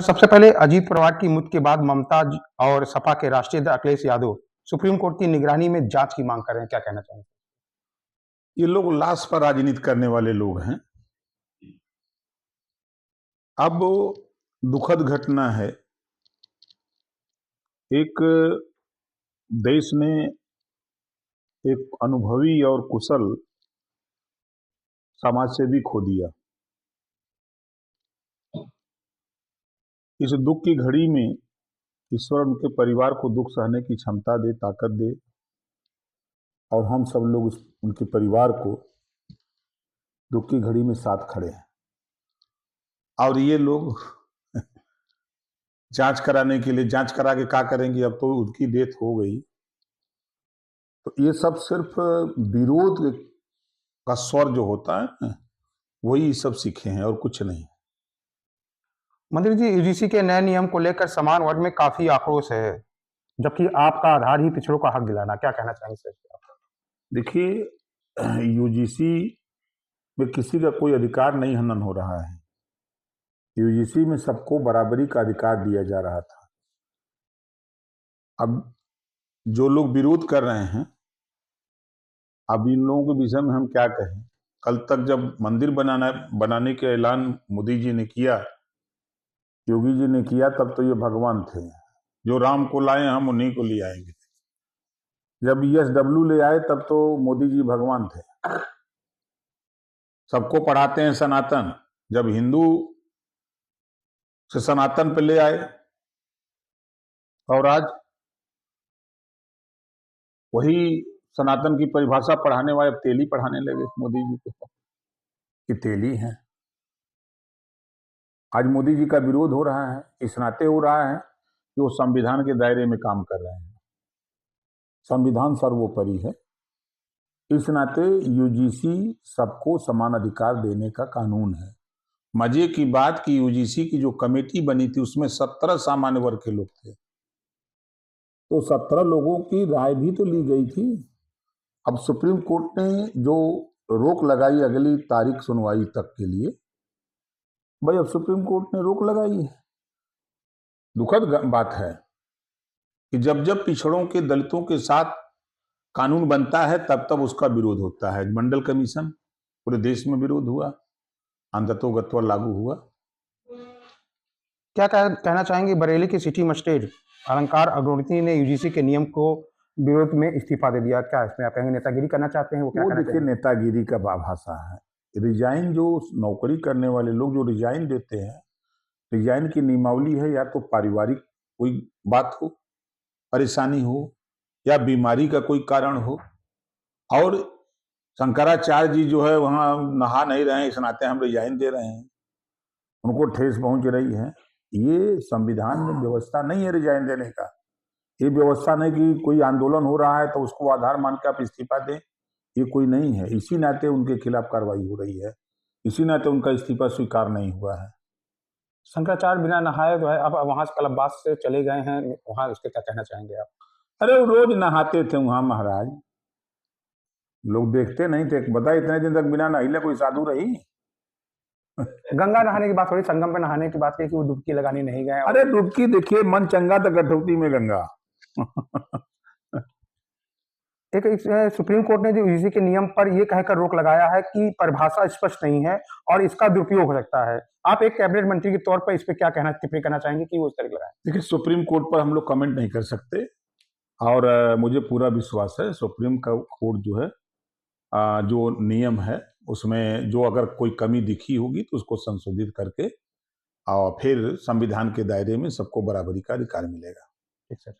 सबसे पहले अजीत पवार की मौत के बाद ममता और सपा के राष्ट्रीय अध्यक्ष अखिलेश यादव सुप्रीम कोर्ट की निगरानी में जांच की मांग कर रहे हैं, क्या कहना चाहेंगे? ये लोग लाश पर राजनीति करने वाले लोग हैं। अब दुखद घटना है। एक देश ने एक अनुभवी और कुशल समाज सेवी खो दिया। इस दुख की घड़ी में ईश्वर उनके परिवार को दुख सहने की क्षमता दे, ताकत दे, और हम सब लोग उनके परिवार को दुख की घड़ी में साथ खड़े हैं। और ये लोग जांच कराने के लिए, जांच करा के क्या करेंगे? अब तो उनकी डेथ हो गई, तो ये सब सिर्फ विरोध का स्वर जो होता है ना, वही सब सीखे हैं और कुछ नहीं। मंत्री जी, यूजीसी के नए नियम को लेकर समान वर्ग में काफी आक्रोश है, जबकि आपका आधार ही पिछड़ों का हक दिलाना, क्या कहना चाहेंगे सर? देखिए, यूजीसी में किसी का कोई अधिकार नहीं हनन हो रहा है। यूजीसी में सबको बराबरी का अधिकार दिया जा रहा था। अब जो लोग विरोध कर रहे हैं, अब इन लोगों के विषय में हम क्या कहें? कल तक जब मंदिर बनाने के ऐलान मोदी जी ने किया, योगी जी ने किया, तब तो ये भगवान थे। जो राम को लाए हम उन्हीं को ले आएंगे। जब ESW ले आए तब तो मोदी जी भगवान थे। सबको पढ़ाते हैं सनातन, जब हिंदू से सनातन पे ले आए, और आज वही सनातन की परिभाषा पढ़ाने वाले अब तेली पढ़ाने लगे मोदी जी को कि तेली हैं। आज मोदी जी का विरोध हो रहा है, इस नाते हो रहा है कि वो संविधान के दायरे में काम कर रहे हैं। संविधान सर्वोपरि है। इस नाते यूजीसी सबको समान अधिकार देने का कानून है। मजे की बात कि यूजीसी की जो कमेटी बनी थी उसमें 17 सामान्य वर्ग के लोग थे, तो 17 लोगों की राय भी तो ली गई थी। अब सुप्रीम कोर्ट ने जो रोक लगाई अगली तारीख सुनवाई तक के लिए, भाई अब सुप्रीम कोर्ट ने रोक लगाई है। दुखद बात है कि जब जब पिछड़ों के, दलितों के साथ कानून बनता है तब तब उसका विरोध होता है। मंडल कमीशन पूरे देश में विरोध हुआ, अंततोगत्वा लागू हुआ। क्या कहना चाहेंगे? बरेली के सिटी मजिस्ट्रेट अलंकार अग्रवर्ती ने यूजीसी के नियम को विरोध में इस्तीफा दे दिया, क्या इसमें आप कहेंगे नेतागिरी करना चाहते हैं? वो देखिए, नेतागिरी का भाषा है। रिजाइन जो नौकरी करने वाले लोग जो रिजाइन देते हैं, रिजाइन की नियमावली है, या तो पारिवारिक कोई बात हो, परेशानी हो, या बीमारी का कोई कारण हो, और शंकराचार्य जी जो है वहां नहा नहीं रहे हैं, इस नाते हम रिजाइन दे रहे हैं, उनको ठेस पहुंच रही है। ये संविधान में व्यवस्था नहीं है रिजाइन देने का। ये व्यवस्था नहीं कि कोई आंदोलन हो रहा है तो उसको आधार मान के आप इस्तीफा दें, ये कोई नहीं है। इसी नाते उनके खिलाफ कार्रवाई हो रही है, इसी नाते उनका इस्तीफा स्वीकार नहीं हुआ है। शंकराचार्य बिना नहाए जो है अब वहां से कलबबास से चले गए हैं, वहां उसके क्या कहना चाहेंगे आप? अरे रोज नहाते थे वहां महाराज, लोग देखते नहीं थे? बता, इतने दिन तक बिना नहिले कोई साधु रही? गंगा नहाने की बात हो रही, संगम पे नहाने की बात की कि वो डुबकी लगाने नहीं गए। अरे डुबकी देखिए, मन चंगा तो कटौती में गंगा। एक सुप्रीम कोर्ट ने जो यूजीसी के नियम पर यह कहकर रोक लगाया है कि परिभाषा स्पष्ट नहीं है और इसका दुरुपयोग हो सकता है। आप एक कैबिनेट मंत्री के तौर पर इस पे क्या कहना, टिप्पणी करना चाहेंगे कि वो इस तरह लगाया? देखिए, सुप्रीम कोर्ट पर हम लोग कमेंट नहीं कर सकते, और मुझे पूरा विश्वास है सुप्रीम कोर्ट जो है, जो नियम है उसमें जो अगर कोई कमी दिखी होगी तो उसको संशोधित करके और फिर संविधान के दायरे में सबको बराबरी का अधिकार मिलेगा। ठीक सर।